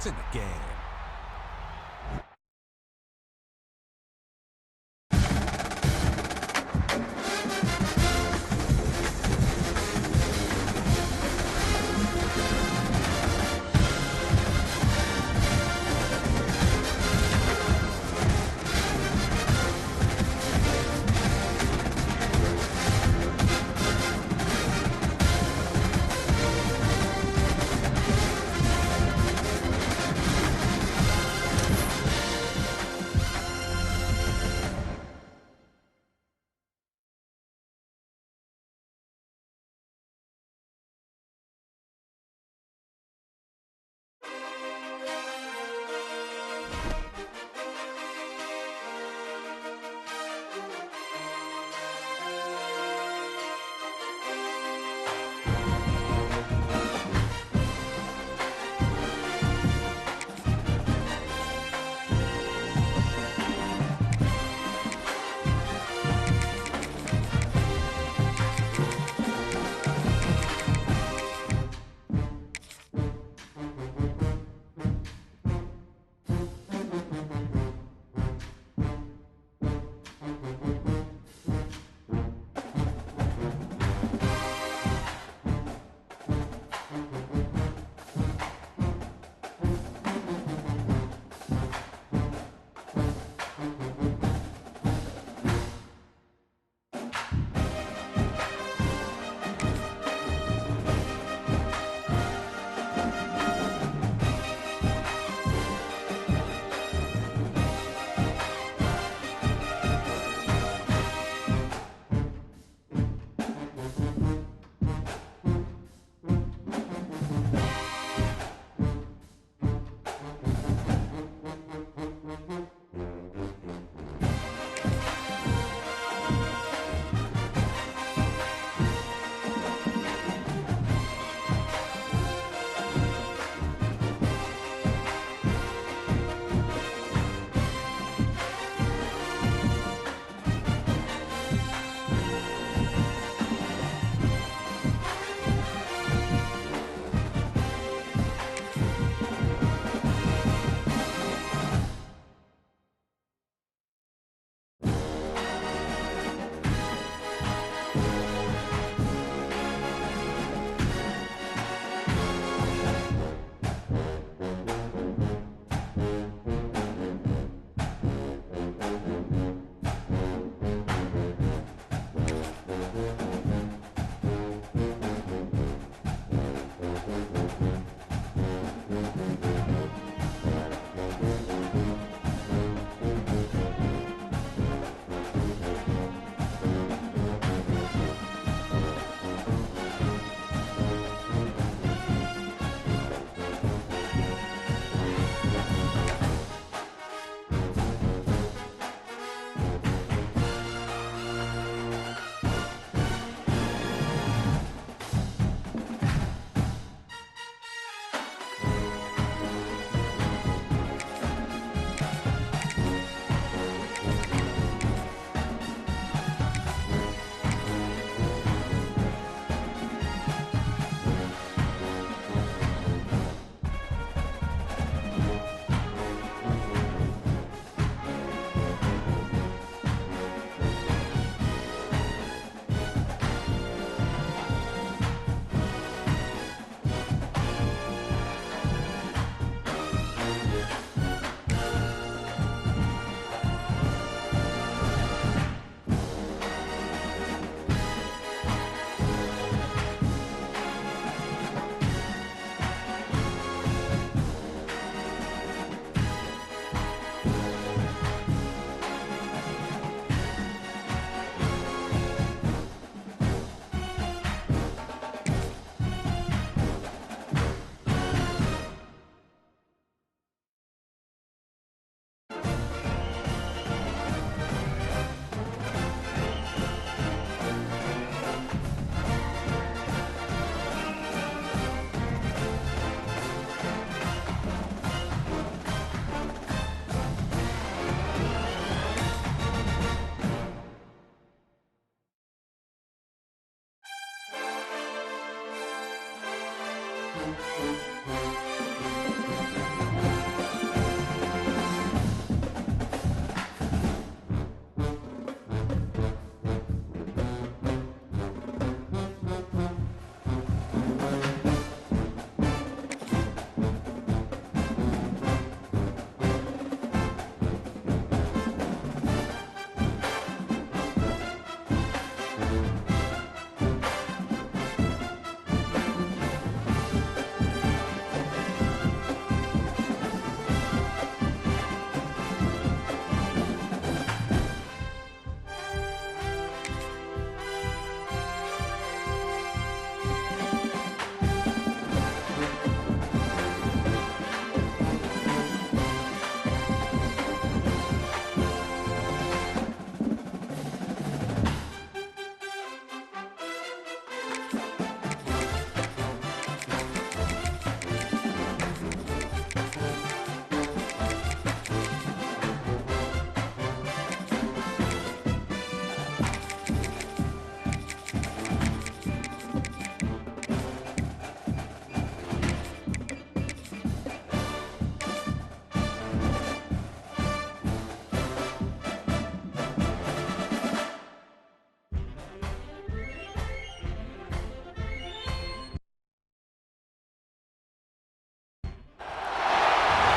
points in the game.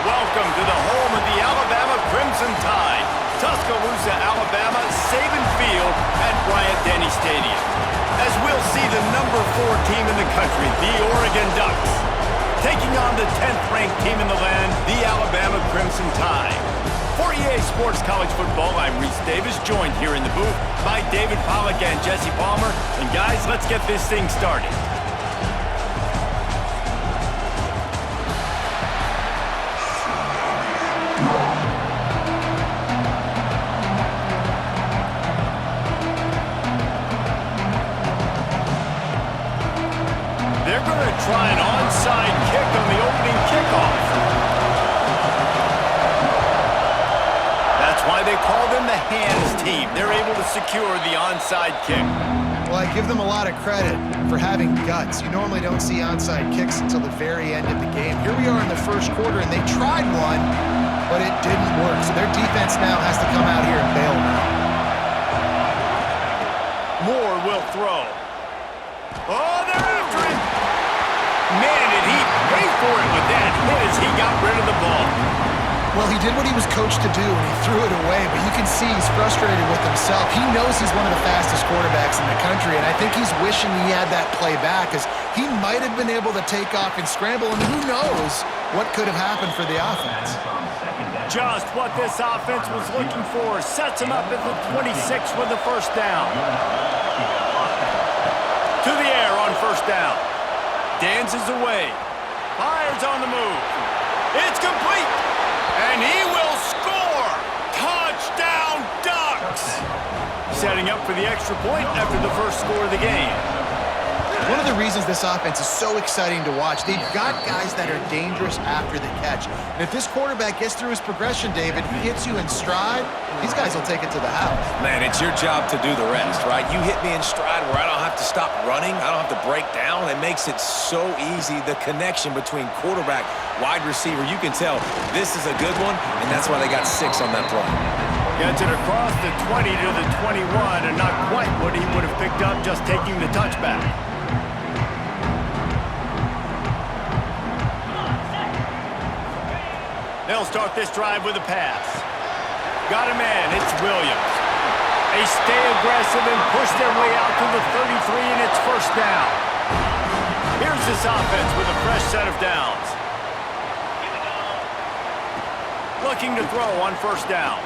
Welcome to the home of the Alabama Crimson Tide, Tuscaloosa, Alabama, Saban Field at Bryant-Denny Stadium. As we'll see the number 4 team in the country, the Oregon Ducks, taking on the 10th-ranked team in the land, the Alabama Crimson Tide. For EA Sports College Football, I'm Reese Davis, joined here in the booth by David Pollack and Jesse Palmer. And guys, let's get this thing started. They're going to try an onside kick on the opening kickoff. That's why they call them the hands team. They're able to secure the onside kick. Well, I give them a lot of credit for having guts. You normally don't see onside kicks until the very end of the game. Here we are in the first quarter, and they tried one, but it didn't work. So their defense now has to come out here and bail them out. Moore will throw. Oh, they're after him. Man, did he pay for it with that hit as he got rid of the ball. Well, he did what he was coached to do, and he threw it away, but you can see he's frustrated with himself. He knows he's one of the fastest quarterbacks in the country, and I think he's wishing he had that play back, because he might have been able to take off and scramble, and who knows what could have happened for the offense. Just what this offense was looking for. Sets him up at the 26 with the first down. To the air on first down. Dances away. Fires on the move. It's complete. And he will score. Touchdown, Ducks. Setting up for the extra point after the first score of the game. One of the reasons this offense is so exciting to watch, they've got guys that are dangerous after the catch. And if this quarterback gets through his progression, David, hits you in stride, these guys will take it to the house. Man, it's your job to do the rest, right? You hit me in stride where I don't have to stop running. I don't have to break down. It makes it so easy, the connection between quarterback, wide receiver. You can tell this is a good one, and that's why they got 6 on that play. Gets it across the 20 to the 21, and not quite what he would have picked up just taking the touchback. They'll start this drive with a pass. Got a man, it's Williams. They stay aggressive and push their way out to the 33, and it's first down. Here's this offense with a fresh set of downs. Looking to throw on first down.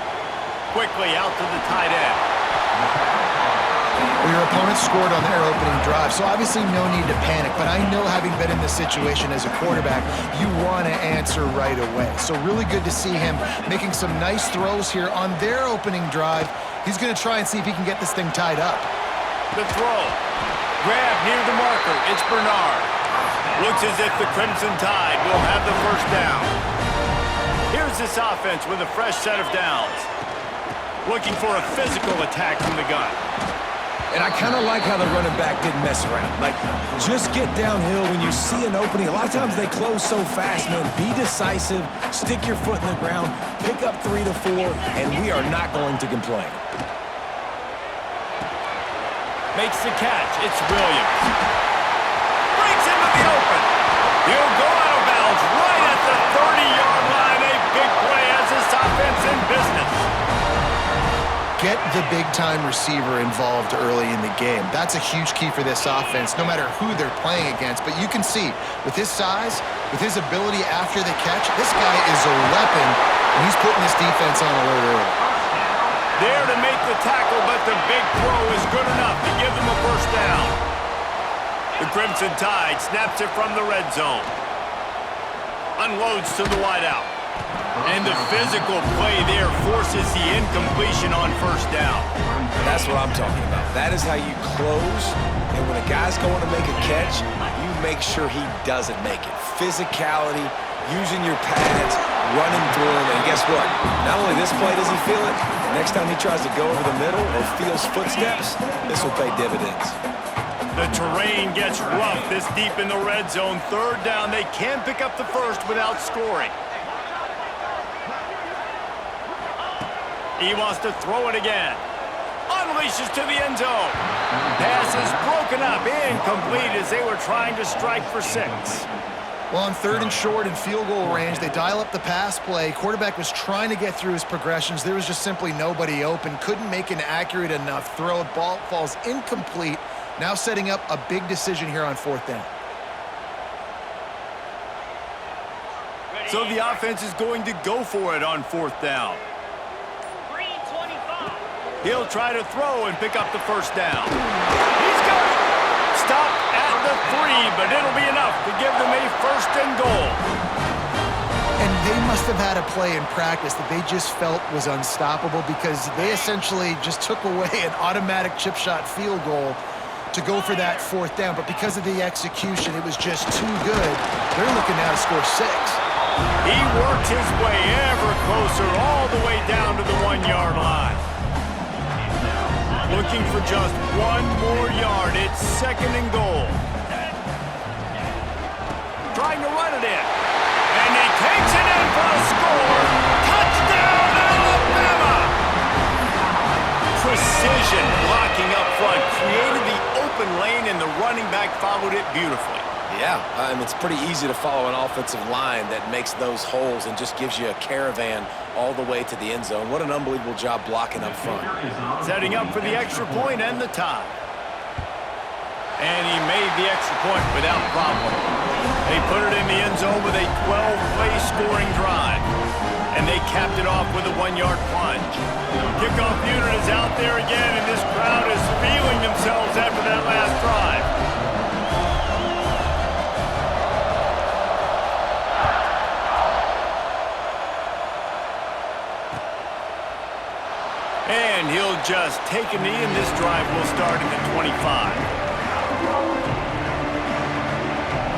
Quickly out to the tight end. Well, your opponent scored on their opening drive, so obviously no need to panic. But I know, having been in this situation as a quarterback, you want to answer right away. So really good to see him making some nice throws here on their opening drive. He's going to try and see if he can get this thing tied up. The throw. Grab near the marker. It's Bernard. Looks as if the Crimson Tide will have the first down. Here's this offense with a fresh set of downs. Looking for a physical attack from the gun. And I kind of like how the running back didn't mess around. Like, just get downhill when you see an opening. A lot of times they close so fast, man. Be decisive, stick your foot in the ground, pick up 3 to 4, and we are not going to complain. Makes the catch. It's Williams. Breaks into the open. He'll go out of bounds right at the 30-yard line. A big play as this offense in business. Get the big-time receiver involved early in the game. That's a huge key for this offense, no matter who they're playing against. But you can see, with his size, with his ability after the catch, this guy is a weapon, and he's putting this defense on alert early. There to make the tackle, but the big throw is good enough to give them a first down. The Crimson Tide snaps it from the red zone. Unloads to the wideout. And the physical play there forces the incompletion on first down. That's what I'm talking about. That is how you close. And when a guy's going to make a catch, you make sure he doesn't make it. Physicality, using your pads, running through him. And guess what? Not only this play does he feel it, next time he tries to go over the middle or feels footsteps, this will pay dividends. The terrain gets rough this deep in the red zone. Third down, they can't pick up the first without scoring. He wants to throw it again. Unleashes to the end zone. Pass is broken up, incomplete as they were trying to strike for 6. Well, on 3rd and short and field goal range, they dial up the pass play. Quarterback was trying to get through his progressions. There was just simply nobody open. Couldn't make an accurate enough throw. Ball falls incomplete. Now setting up a big decision here on 4th down. So the offense is going to go for it on 4th down. He'll try to throw and pick up the first down. He's got it. Stopped at the 3, but it'll be enough to give them a 1st and goal. And they must have had a play in practice that they just felt was unstoppable because they essentially just took away an automatic chip shot field goal to go for that 4th down. But because of the execution, it was just too good. They're looking now to score 6. He worked his way ever closer all the way down to the 1-yard line. Looking for just 1 more yard. It's 2nd and goal. Trying to run it in. And he takes it in for a score. Touchdown, Alabama! Precision blocking up front. Created the open lane, and the running back followed it beautifully. Yeah, it's pretty easy to follow an offensive line that makes those holes and just gives you a caravan all the way to the end zone. What an unbelievable job blocking up front. Setting up for the extra point and the tie. And he made the extra point without problem. They put it in the end zone with a 12-play scoring drive. And they capped it off with a 1-yard plunge. Kickoff unit is out there again, and this crowd is feeling themselves after that last drive. And he'll just take a knee, and this drive will start at the 25.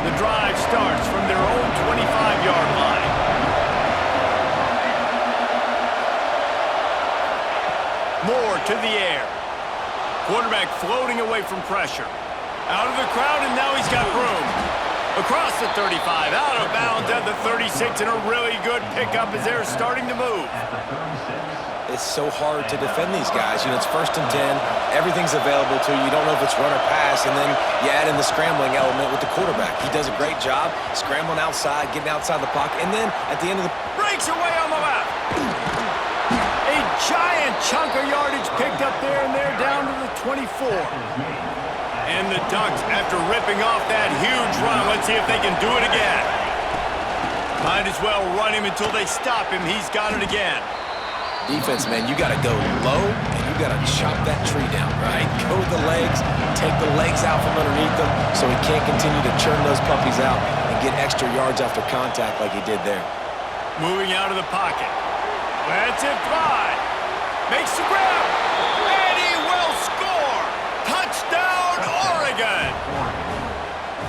The drive starts from their own 25-yard line. Moore to the air. Quarterback floating away from pressure. Out of the crowd, and now he's got room. Across the 35, out of bounds at the 36, and a really good pickup as they're starting to move. It's so hard to defend these guys. You know, it's 1st and 10. Everything's available to you. You don't know if it's run or pass, and then you add in the scrambling element with the quarterback. He does a great job scrambling outside, getting outside the pocket, and then at the end of the... Breaks away on the left. A giant chunk of yardage picked up there, and they're down to the 24. And the Ducks, after ripping off that huge run, let's see if they can do it again. Might as well run him until they stop him. He's got it again. Defense, man, you got to go low, and you got to chop that tree down, right? Go to the legs, take the legs out from underneath them so he can't continue to churn those puppies out and get extra yards after contact like he did there. Moving out of the pocket. Lets it fly. Makes the grab. And he will score. Touchdown, Oregon.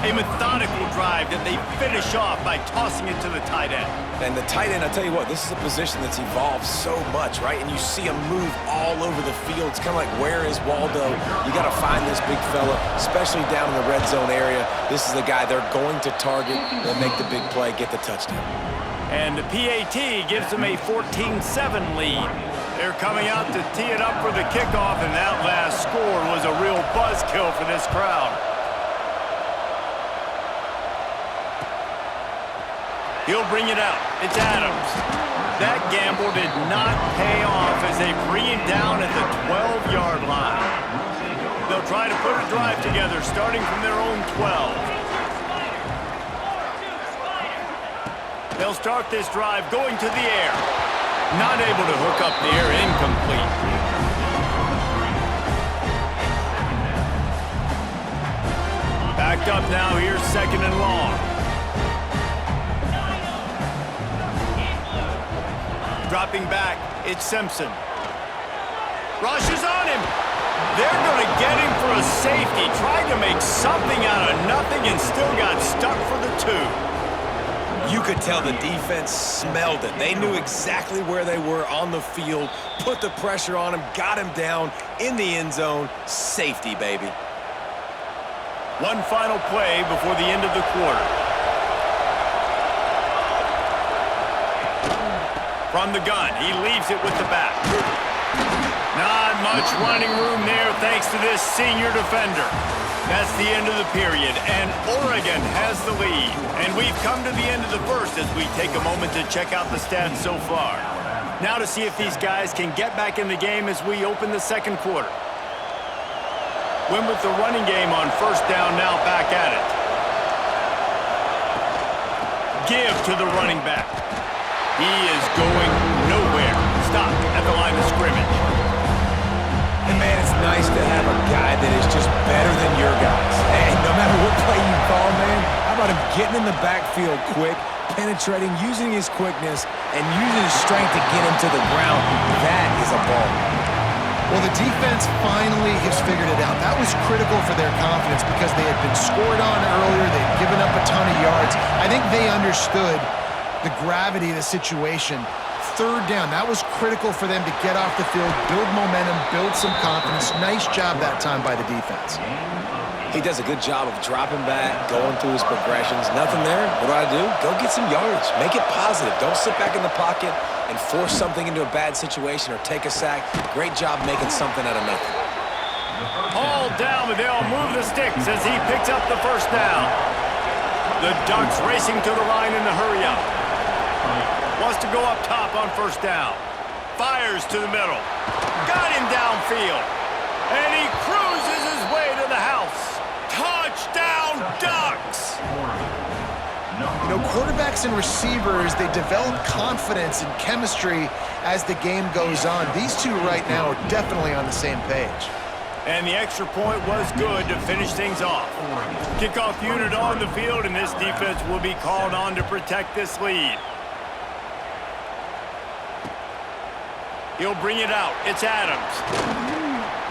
A methodical drive that they finish off by tossing it to the tight end. And the tight end, I tell you what, this is a position that's evolved so much, right? And you see him move all over the field. It's kind of like, where is Waldo? You got to find this big fella, especially down in the red zone area. This is the guy they're going to target and make the big play, get the touchdown. And the PAT gives them a 14-7 lead. They're coming out to tee it up for the kickoff, and that last score was a real buzzkill for this crowd. He'll bring it out. It's Adams. That gamble did not pay off as they bring him down at the 12-yard line. They'll try to put a drive together starting from their own 12. They'll start this drive going to the air. Not able to hook up the air, incomplete. Backed up now, here's second and long. Dropping back, it's Simpson. Rush is on him. They're going to get him for a safety. Tried to make something out of nothing and still got stuck for the 2. You could tell the defense smelled it. They knew exactly where they were on the field, put the pressure on him, got him down in the end zone. Safety, baby. One final play before the end of the quarter. From the gun, he leaves it with the back. Not much running room there thanks to this senior defender. That's the end of the period, and Oregon has the lead. And we've come to the end of the first as we take a moment to check out the stats so far. Now to see if these guys can get back in the game as we open the second quarter. Win with the running game on first down, now back at it. Give to the running back. He is going nowhere. Stopped at the line of scrimmage. And man, it's nice to have a guy that is just better than your guys. Hey, no matter what play you call, man, how about him getting in the backfield quick, penetrating, using his quickness, and using his strength to get him to the ground? That is a ball. Well, the defense finally has figured it out. That was critical for their confidence because they had been scored on earlier. They had given up a ton of yards. I think they understood the gravity of the situation. Third down, that was critical for them to get off the field, build momentum, build some confidence. Nice job that time by the defense. He does a good job of dropping back, going through his progressions. Nothing there. What do? Go get some yards. Make it positive. Don't sit back in the pocket and force something into a bad situation or take a sack. Great job making something out of nothing. All down, but they'll move the sticks as he picks up the first down. The Ducks racing to the line in the hurry-up. Wants to go up top on first down. Fires to the middle. Got him downfield. And he cruises his way to the house. Touchdown, Ducks! You know, quarterbacks and receivers, they develop confidence and chemistry as the game goes on. These two right now are definitely on the same page. And the extra point was good to finish things off. Kickoff unit on the field, and this defense will be called on to protect this lead. He'll bring it out. It's Adams.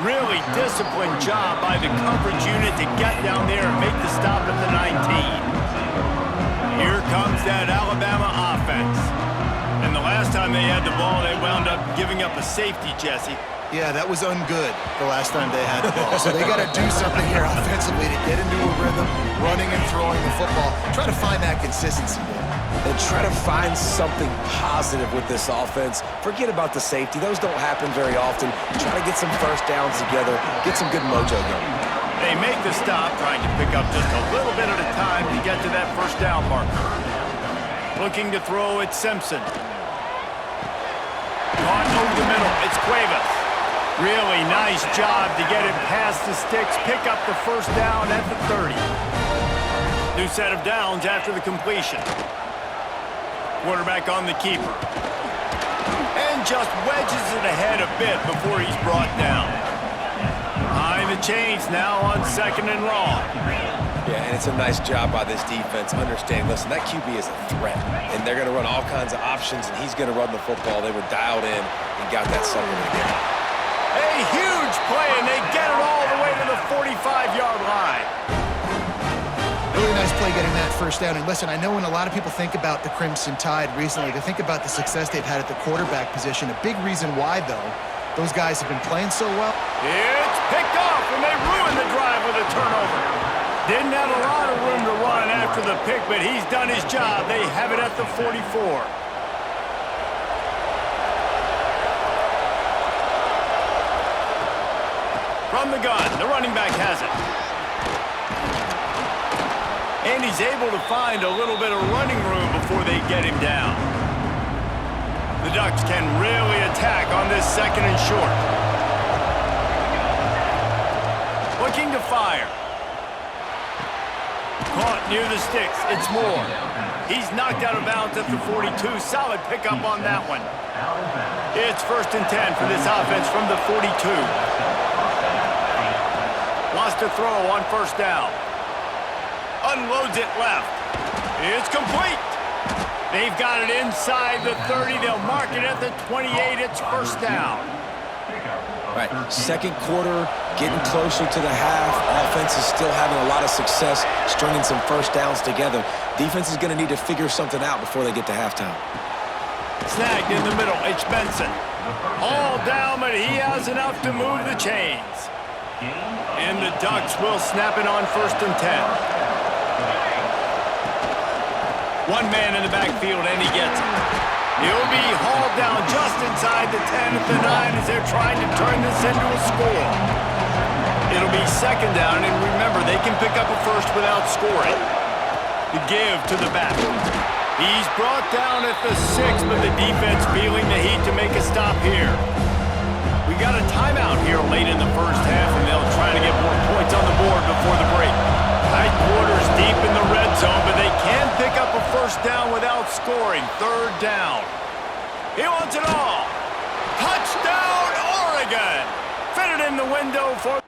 Really disciplined job by the coverage unit to get down there and make the stop at the 19. Here comes that Alabama offense. And the last time they had the ball, they wound up giving up a safety, Jesse. Yeah, that was ungood the last time they had the ball. So they got to do something here offensively to get into a rhythm, running and throwing the football. Try to find that consistency there. And try to find something positive with this offense. Forget about the safety. Those don't happen very often. Try to get some first downs together. Get some good mojo going. They make the stop, trying to pick up just a little bit at a time to get to that first down marker. Looking to throw, it's Simpson. Caught over the middle, it's Cuevas. Really nice job to get it past the sticks, pick up the first down at the 30. New set of downs after the completion. Quarterback on the keeper. And just wedges it ahead a bit before he's brought down. Behind the chains now on second and long. Yeah, and it's a nice job by this defense understanding, listen, that QB is a threat. And they're going to run all kinds of options, and he's going to run the football. They were dialed in and got that sucker to the game. A huge play, and they get it all the way to the 45-yard line. Really getting that first down. And listen, I know when a lot of people think about the Crimson Tide recently, they think about the success they've had at the quarterback position. A big reason why, though, those guys have been playing so well. It's picked off, and they ruined the drive with a turnover. Didn't have a lot of room to run after the pick, but he's done his job. They have it at the 44. From the gun, the running back has it. And he's able to find a little bit of running room before they get him down. The Ducks can really attack on this second and short. Looking to fire. Caught near the sticks. It's Moore. He's knocked out of bounds at the 42. Solid pickup on that one. It's 1st and 10 for this offense from the 42. Wants to throw on 1st down. Unloads it left. It's complete. They've got it inside the 30. They'll mark it at the 28. It's 1st down. Right, second quarter, getting closer to the half. Offense is still having a lot of success stringing some 1st downs together. Defense is going to need to figure something out before they get to halftime. Snagged in the middle. It's Benson. All down, but he has enough to move the chains. And the Ducks will snap it on 1st and 10. One man in the backfield, and he gets it. He'll be hauled down just inside the 10 at the 9 as they're trying to turn this into a score. It'll be 2nd down, and remember, they can pick up a first without scoring. The give to the back. He's brought down at the 6, but the defense feeling the heat to make a stop here. We got a timeout here late in the 1st half, and they'll try to get more points on the board before the break. Tight quarters deep in the red zone, but they can pick up a 1st down without scoring. 3rd down. He wants it all. Touchdown, Oregon! Fitted in the window for...